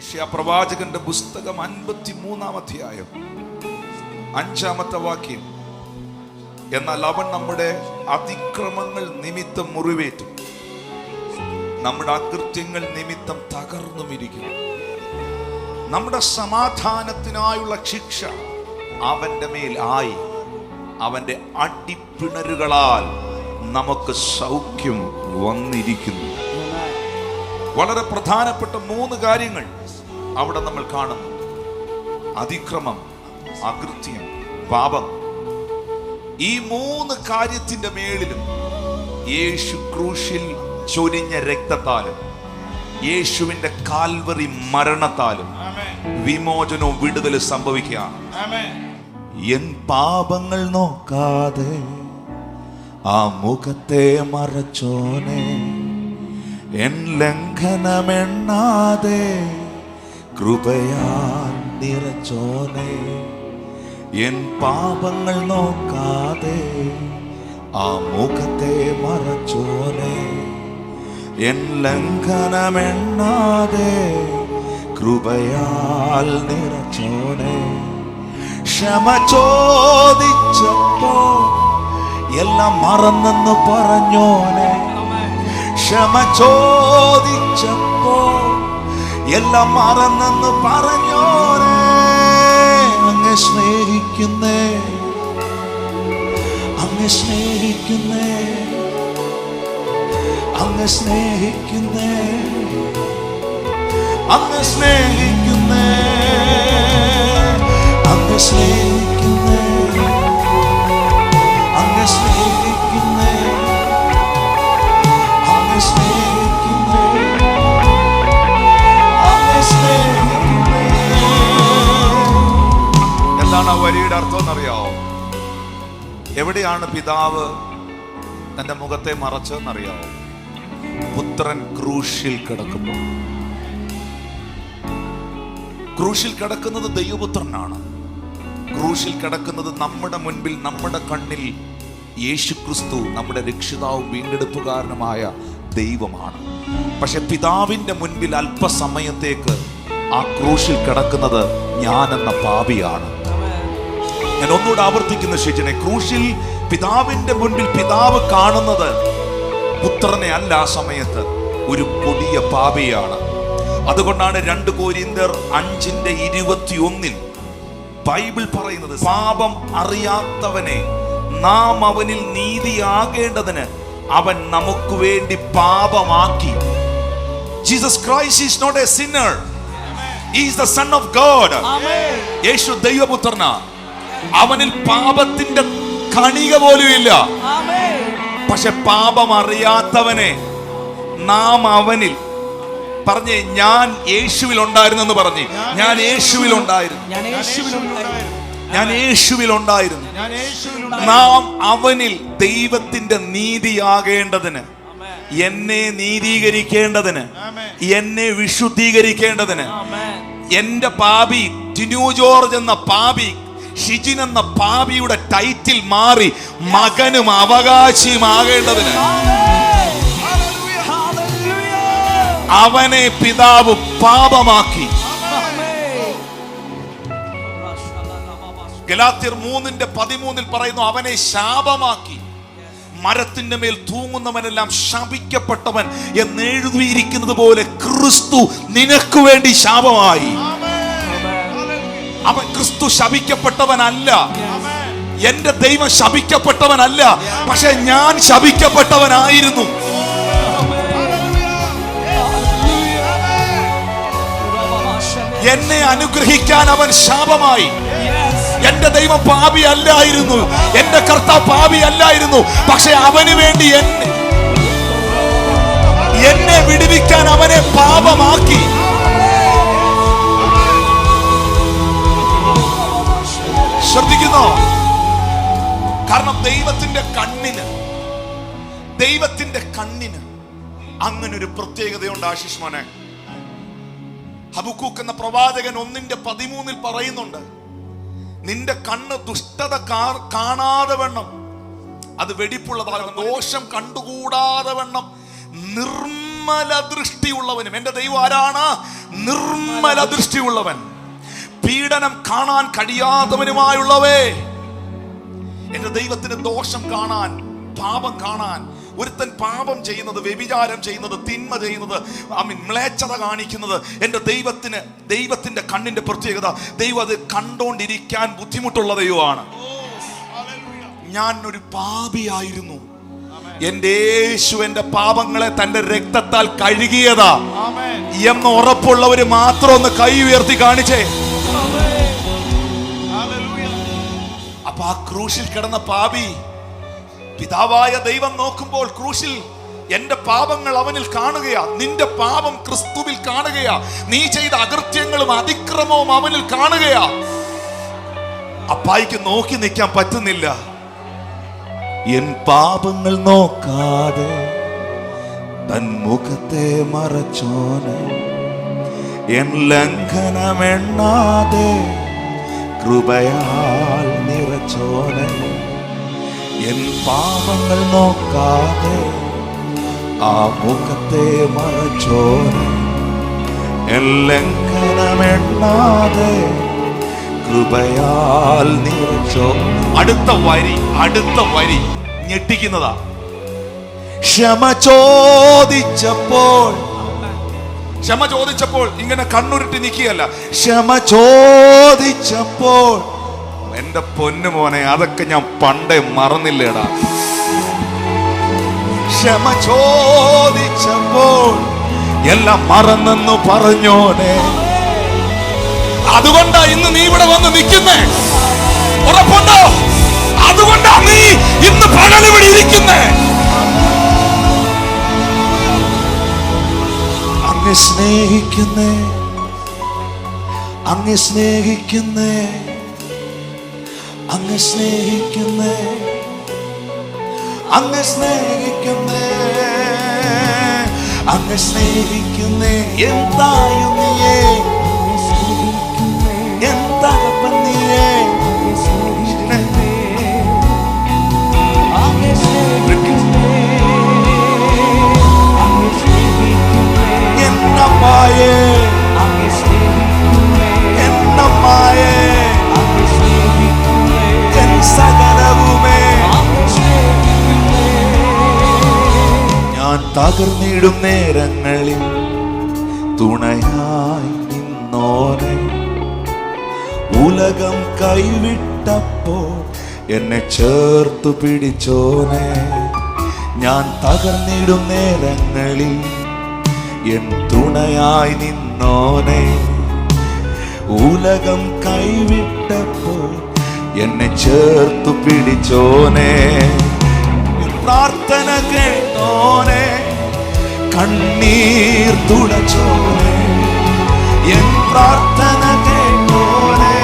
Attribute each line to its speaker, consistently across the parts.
Speaker 1: യെശയ്യാ പ്രവാചകന്റെ പുസ്തകം 53-ാം അധ്യായം 5-ാമത്തെ വാക്യം. എന്നാൽ അവൻ നമ്മുടെ അതിക്രമങ്ങൾ നിമിത്തം മുറിവേറ്റും നമ്മുടെ അകൃത്യങ്ങൾ നിമിത്തം തകർന്നുമിരിക്കും. നമ്മുടെ സമാധാനത്തിനായുള്ള ശിക്ഷ അവന്റെ മേൽ ആയി, അവന്റെ അടിപ്പിണരുകളാൽ നമുക്ക് സൗഖ്യം വന്നിരിക്കുന്നു. വളരെ പ്രധാനപ്പെട്ട 3 കാര്യങ്ങൾ അവിടെ നമ്മൾ കാണുന്നു. അതിക്രമം, അകൃത്യം, പാപം. ഈ 3 കാര്യത്തിന്റെ മേളിലും യേശു ക്രൂശിൽ ചൊരിഞ്ഞ രക്തത്താലും യേശുവിന്റെ കാൽവറി മരണത്താലും വിമോചനവും വിടുതലും സംഭവിക്കുകയാണ്. എൻ പാപങ്ങൾ നോക്കാതെ ആ മുഖത്തെ മറച്ചോനെ, എൻ ലംഘനമെണ്ണാതെ കൃപയാൽ നിറച്ചോനെ, എൻ പാപങ്ങൾ നോക്കാതെ ആ മുഖത്തെ മറച്ചോനെ, എൻ ലംഘനമെണ്ണാതെ കൃപയാൽ നിറച്ചോനെ. ക്ഷമ ചോദിച്ചപ്പോ എല്ലാം മറന്നെന്ന് പറഞ്ഞോനെ, ക്ഷമ ചോദിച്ചപ്പോ എല്ലാം മറന്നെന്ന് പറഞ്ഞോനെ. അങ്ങ് സ്നേഹിക്കുന്നേ, അങ്ങ് സ്നേഹിക്കുന്നേ, അങ്ങ് സ്നേഹിക്കുന്നേ, അങ്ങ് സ്നേഹിക്കുന്നേ, അങ്ങ് സ്നേഹിക്കുന്നേ, അങ്ങ് സ്നേഹിക്കുന്നേ, അങ്ങ് സ്നേഹിക്കുന്നേ, അങ്ങ് സ്നേഹിക്കുന്നേ. എന്താണ് ആ വരിയുടെ അർത്ഥം എന്നറിയാവോ? എവിടെയാണ് പിതാവ് തന്റെ മുഖത്തെ മറച്ചതെന്നറിയാവോ? പുത്രൻ ക്രൂശിൽ കിടക്കുമ്പോൾ. ക്രൂശിൽ കിടക്കുന്നത് ദൈവപുത്രനാണ്. ക്രൂശിൽ കിടക്കുന്നത് നമ്മുടെ മുൻപിൽ, നമ്മുടെ കണ്ണിൽ യേശു ക്രിസ്തു, നമ്മുടെ രക്ഷിതാവും വീണ്ടെടുപ്പുകാരനുമായ ദൈവമാണ്. പക്ഷെ പിതാവിന്റെ മുൻപിൽ അല്പസമയത്തേക്ക് ആ ക്രൂശിൽ കിടക്കുന്നത് ഞാനെന്ന പാപിയാണ്. ഞാൻ ഒന്നുകൂടെ ആവർത്തിക്കുന്ന ശേഷനെ, ക്രൂശിൽ പിതാവിന്റെ മുൻപിൽ പിതാവ് കാണുന്നത് പുത്രനെ അല്ല, ആ സമയത്ത് ഒരു കൊടിയ പാപിയാണ്. അതുകൊണ്ടാണ് 2 കൊരിന്ത്യർ 5:21 ബൈബിൾ പറയുന്നത്, പാപം അറിയാത്തവനെ നാം അവനിൽ നീതിയാകേണ്ടതിന് അവൻ നമുക്ക് വേണ്ടി പാപമാക്കി. Jesus Christ is not a sinner, he is the son of God. Yesu ദൈവപുത്രനാ. അവനിൽ പാപത്തിന്റെ കണിക പോലും ഇല്ല. പക്ഷെ പാപം അറിയാത്തവനെ നാം അവനിൽ പറഞ്ഞേ, ഞാൻ യേശുവിൽ ഉണ്ടായിരുന്നെന്ന് പറഞ്ഞേ, ഞാൻ യേശുവിൽ ഉണ്ടായിരുന്നു, ഞാൻ യേശുവിൽ ഉണ്ടായിരുന്നു. നാം അവനിൽ ദൈവത്തിന്റെ നീതിയാകേണ്ടതിന്, എന്നെ നീതീകരിക്കേണ്ടതിന്, എന്നെ വിശുദ്ധീകരിക്കേണ്ടതിന്, എന്റെ പാപി ടിനു ജോർജ് എന്ന പാപി, ഷിജിൻ എന്ന പാപിയുടെ ടൈറ്റിൽ മാറി മകനും അവകാശിയുമാകേണ്ടതിന് അവനെ പിതാവ് പാപമാക്കി. ഗലാത്യർ 3:13 പറയുന്നു, അവനെ ശാപമാക്കി. മരത്തിന്റെ മേൽ തൂങ്ങുന്നവനെല്ലാം ശപിക്കപ്പെട്ടവൻ എന്ന് എഴുതിയിരിക്കുന്നത് പോലെ ക്രിസ്തു നിനക്ക് വേണ്ടി ശാപമായി. അവൻ ക്രിസ്തു ശപിക്കപ്പെട്ടവനല്ല, എന്റെ ദൈവം ശപിക്കപ്പെട്ടവനല്ല, പക്ഷെ ഞാൻ ശപിക്കപ്പെട്ടവനായിരുന്നു. എന്നെ അനുഗ്രഹിക്കാൻ അവൻ ശാപമായി. എന്റെ ദൈവം പാപി അല്ലായിരുന്നു, എന്റെ കർത്താവ് പാപി അല്ലായിരുന്നു, പക്ഷെ അവന് വേണ്ടി എന്നെ വിടുവിക്കാൻ അവനെ പാപമാക്കി. ശ്രദ്ധിക്കുന്നോ? കാരണം ദൈവത്തിന്റെ കണ്ണിന് അങ്ങനെ ഒരു പ്രത്യേകതയുണ്ട്. ആശിഷ് മോനെ, ഹബക്കൂക്ക് എന്ന പ്രവാചകൻ 1:13 പറയുന്നുണ്ട്, നിന്റെ കണ്ണ് ദുഷ്ടത കാണാതെ വണ്ണം അത് വെടിപ്പുള്ളതാകണം, ദോഷം കണ്ടുകൂടാതെ വണ്ണം നിർമ്മല ദൃഷ്ടിയുള്ളവനും. എന്റെ ദൈവം ആരാണ്? നിർമ്മല ദൃഷ്ടിയുള്ളവൻ, പീഡനം കാണാൻ കഴിയാത്തവനുമായുള്ളവേ. എന്റെ ദൈവത്തിന് ദോഷം കാണാൻ, പാപം കാണാൻ, ഒരുത്തൻ പാപം ചെയ്യുന്നത്, വ്യഭിചാരം ചെയ്യുന്നത്, തിന്മ ചെയ്യുന്നത്, മ്ലേച്ഛത കാണിക്കുന്നത് എന്റെ ദൈവത്തിന്റെ കണ്ണിന്റെ പ്രത്യേകത. ദൈവം അത് കണ്ടോണ്ടിരിക്കാൻ ബുദ്ധിമുട്ടുള്ള ദൈവമാണ്. ഞാൻ ഒരു പാപിയായിരുന്നു, എന്റെ യേശു എന്റെ പാപങ്ങളെ തന്റെ രക്തത്താൽ കഴുകിയതാ എന്ന് ഉറപ്പുള്ളവര് മാത്രം ഒന്ന് കൈ ഉയർത്തി കാണിച്ചേ. അപ്പൊ ആ ക്രൂശിൽ കിടന്ന പാപി പിതാവായ ദൈവം നോക്കുമ്പോൾ ക്രൂശിൽ എന്റെ പാപങ്ങൾ അവനിൽ കാണുകയാ. നിന്റെ പാപം ക്രിസ്തുവിൽ കാണുകയാ. നീ ചെയ്ത അകൃത്യങ്ങളും അതിക്രമവും അവനിൽ കാണുകയാ. അപ്പായിക്ക് നോക്കി നിൽക്കാൻ പറ്റുന്നില്ല. എൻ പാപങ്ങൾ നോക്കാതെ തൻ മുഖത്തെ മറച്ചോനെ, എൻ ലംഘനമെണ്ണാതെ കൃപയാൽ നിറച്ചോനെ, എൻ പാപങ്ങൾ നോക്കാതെ ആ മുഖത്തെ മറച്ചോനെ, എൻ ലംഘനമെണ്ണാതെ കൃപയാൽ നിറച്ചോ. അടുത്ത വരി ഞെട്ടിക്കുന്നതാ. ക്ഷമ ചോദിച്ചപ്പോൾ ഇങ്ങനെ കണ്ണുരുട്ടി നിൽക്കുകയല്ല. ക്ഷമ ചോദിച്ചപ്പോൾ, എന്റെ പൊന്നു മോനെ, അതൊക്കെ ഞാൻ പണ്ടേ മറന്നില്ലേടാ. ക്ഷമ ചോദിച്ചപ്പോൾ എല്ലാം മറന്നെന്നു പറഞ്ഞോനെ. അതുകൊണ്ടാ ഇന്ന് നീ ഇവിടെ വന്ന് നിൽക്കുന്നേ. ഉറപ്പുണ്ടോ? അതുകൊണ്ടാ നീ ഇന്ന് പകൽ ഇവിടെ ഇരിക്കുന്നേ. അങ്ങ് സ്നേഹിക്കുന്നേ, അങ്ങ് സ്നേഹിക്കുന്നേ, അങ്ങ് സ്നേഹിക്കുന്നേ, അങ്ങ് സ്നേഹിക്കുന്നേ, അങ്ങ് സ്നേഹിക്കുന്നേ. എന്തായും നീയേ, എന്താകപ്പൻ നീയേ. എന്നമ്മായേ, എന്നമ്മായേ, എൻ സകലവുമേ. ഞാൻ തകർന്നിടും നേരങ്ങളിൽ തുണയായി നിന്നോനെ, ഉലകം കൈവിട്ടപ്പോൾ എന്നെ ചേർത്തു പിടിച്ചോനെ. ഞാൻ തകർന്നിടും നേരങ്ങളിൽ എൻ തുണയായി നിന്നോനെ, ഉലകം കൈവിട്ടപ്പോൾ എന്നെ ചേർത്തു പിടിച്ചോനെ. പ്രാർത്ഥന കേട്ടോനെ, കണ്ണീർ തുടച്ചോനെ, എൻ പ്രാർത്ഥന കേട്ടോനെ,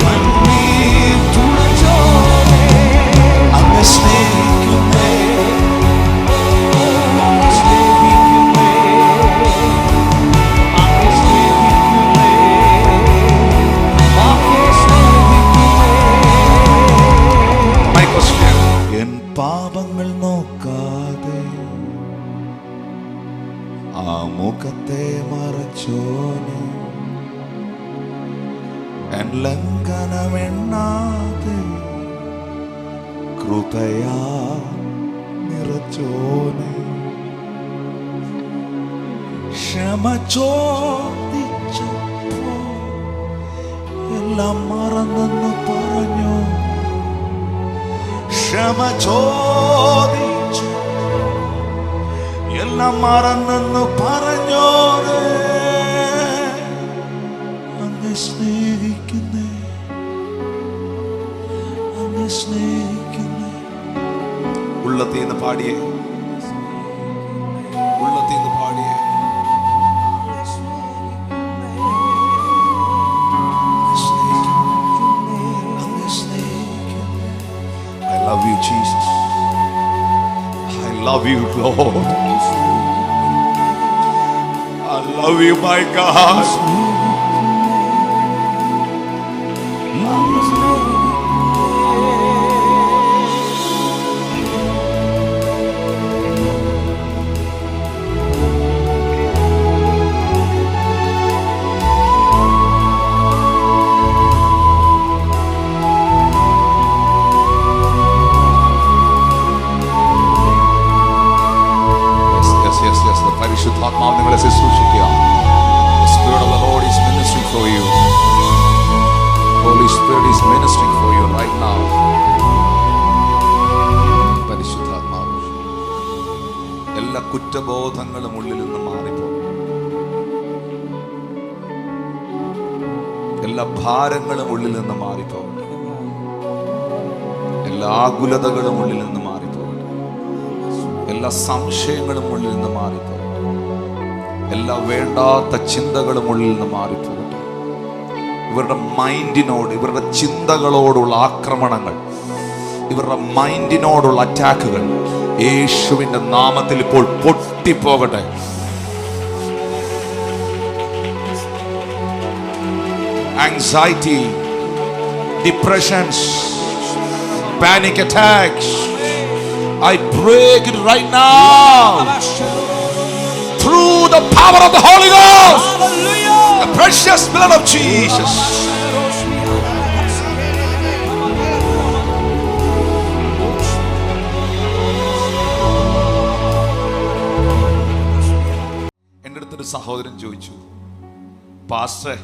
Speaker 1: കണ്ണീർ തുടച്ചോനെ. അങ്ങ് സ്നേഹിക്കുന്നേ, പാപങ്ങൾ നോക്കാതെ ആ മുഖത്തെ മറച്ചോനെ, എൻ ലംഘനമെണ്ണാതെ കൃപയാ നിറച്ചോനെ. ക്ഷമ ചോദിച്ചപ്പോ എല്ലാം മറന്നെന്ന് പറഞ്ഞു. ക്ഷമ ചോദിച്ചു എല്ലാം മറന്നെന്ന് പറഞ്ഞോനെ. അങ്ങ് സ്നേഹിക്കുന്നേ, അങ്ങ് സ്നേഹിക്കുന്നേ. ഉള്ളതീന്ന് പാടിയേ, ഉള്ളതീന്ന് പാടിയേ. I love you, Jesus. I love you, Lord. I love you, my God. Spirit is ministering for you right now. പരിശുദ്ധാത്മാവ് എല്ലാ കുറ്റബോധങ്ങളും ഉള്ളിൽ നിന്ന് മാറിപ്പോകും. എല്ലാ ഭാരങ്ങളും ഉള്ളിൽ നിന്ന് മാറിപ്പോകും. എല്ലാ ആകുലതകളും ഉള്ളിൽ നിന്ന് മാറിപ്പോകും. എല്ലാ സംശയങ്ങളും ഉള്ളിൽ നിന്ന് മാറിപ്പോകും. എല്ലാ വേണ്ടാത്ത ചിന്തകളും ഉള്ളിൽ നിന്ന് മാറിപ്പോകും. ഇവരുടെ മൈൻഡിനോട്, ഇവരുടെ ചിന്തകളോടുള്ള ആക്രമണങ്ങൾ, ഇവരുടെ മൈൻഡിനോടുള്ള അറ്റാക്കുകൾ യേശുവിന്റെ നാമത്തിൽ ഇപ്പോൾ പൊട്ടിപ്പോകട്ടെ. Anxiety, depressions, panic attacks, I break it right now through the power of the Holy Ghost. Hallelujah. The precious blood of Jesus. എൻ്റെ അടുത്തൊരു സഹോദരൻ ചോദിച്ചു, പാസ്റ്റർ,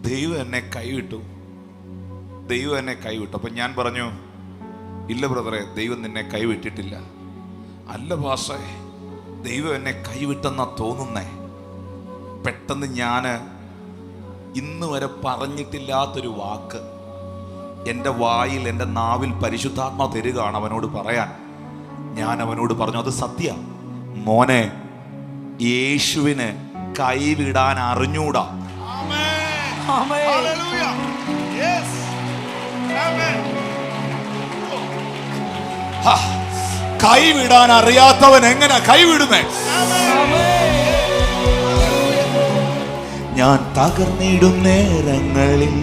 Speaker 1: ദൈവം എന്നെ കൈവിട്ടു, ദൈവം എന്നെ കൈവിട്ടു. അപ്പം ഞാൻ പറഞ്ഞു, ഇല്ല ബ്രദറെ, ദൈവം നിന്നെ കൈവിട്ടിട്ടില്ല. അല്ല പാസ്റ്ററെ, ദൈവം എന്നെ കൈവിട്ടെന്നാ തോന്നുന്നേ. പെട്ടെന്ന് ഞാൻ ഇന്ന് വരെ പറഞ്ഞിട്ടില്ലാത്തൊരു വാക്ക് എൻ്റെ വായിൽ, എൻ്റെ നാവിൽ പരിശുദ്ധാത്മാ തരികയാണ് അവനോട് പറയാൻ. ഞാൻ അവനോട് പറഞ്ഞു, അത് സത്യ മോനെ, യേശുവിന് കൈവിടാൻ അറിഞ്ഞൂടാ. കൈവിടാൻ അറിയാത്തവൻ എങ്ങനെ കൈവിടുന്നേ? ഞാൻ തകർന്നിടും നേരങ്ങളിൽ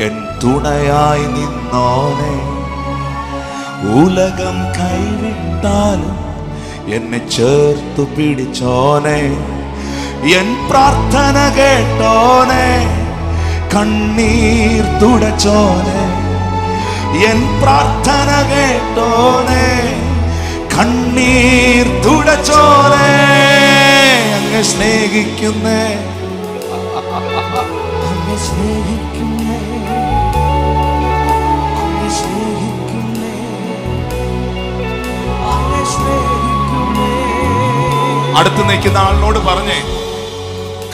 Speaker 1: എൻ തുണയായി നിന്നോനെ, ഉലകം കൈവിട്ടാലും എന്നെ ചേർത്തു പിടിച്ചോനെ, എൻ പ്രാർത്ഥന കേട്ടോനെ, കണ്ണീർ തുടച്ചോനെ, എൻ പ്രാർത്ഥന കേട്ടോനെ, കണ്ണീർ തുടച്ചോനെ, അങ്ങ് സ്നേഹിക്കുന്നേ, അങ്ങ് സ്നേഹിക്കുന്നേ, അങ്ങ് സ്നേഹിക്കുന്നേ, അങ്ങ് സ്നേഹിക്കുന്നേ. അടുത്ത് നിൽക്കുന്ന ആളിനോട് പറഞ്ഞേ,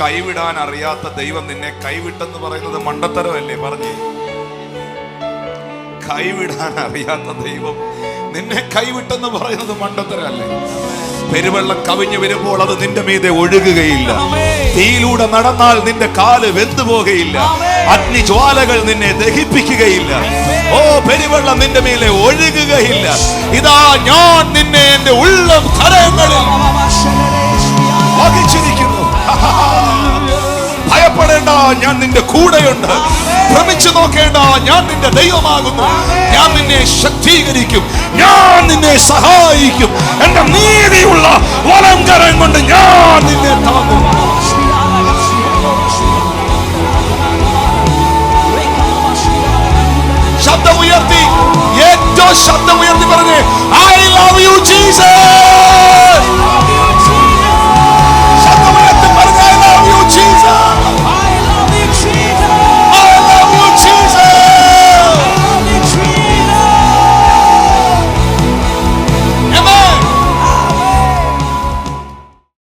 Speaker 1: കൈവിടാൻ അറിയാത്ത ദൈവം നിന്നെ കൈവിട്ടെന്ന് പറയുന്നത് മണ്ടത്തരമല്ലേ? പറഞ്ഞേ, കൈവിടാൻ അറിയാത്ത ദൈവം നിന്നെ കൈവിട്ടെന്ന് പറയുന്നത് മണ്ടത്തരല്ലേ? പെരുവെള്ളം കവിഞ്ഞു വരുമ്പോൾ അത് നിന്റെ മീതെ ഒഴുകുകയില്ല. തീയിലൂടെ നടന്നാൽ നിന്റെ കാല് വെന്തുപോകുകയില്ല. അഗ്നിജ്വാലകൾ നിന്നെ ദഹിപ്പിക്കുകയില്ല. ഓ, പെരുവെള്ളം നിന്റെ മേലെ ഒഴുകുകയില്ല. ഇതാ ഞാൻ നിന്നെ എന്റെ ഉള്ളം കരങ്ങളിൽ വഹിച്ചിരിക്കുന്നു. ഭയപ്പെടേണ്ട, ഞാൻ നിന്റെ കൂടെയുണ്ട്. ഭ്രമിച്ചു നോക്കേണ്ട, ഞാൻ നിന്റെ ദൈവമാകുന്നു. ഞാൻ നിന്നെ ശക്തീകരിക്കും, ഞാൻ നിന്നെ സഹായിക്കും. എന്റെ നീതിയുള്ള വലം കരം കൊണ്ട് ഞാൻ നിന്നെ താങ്ങും.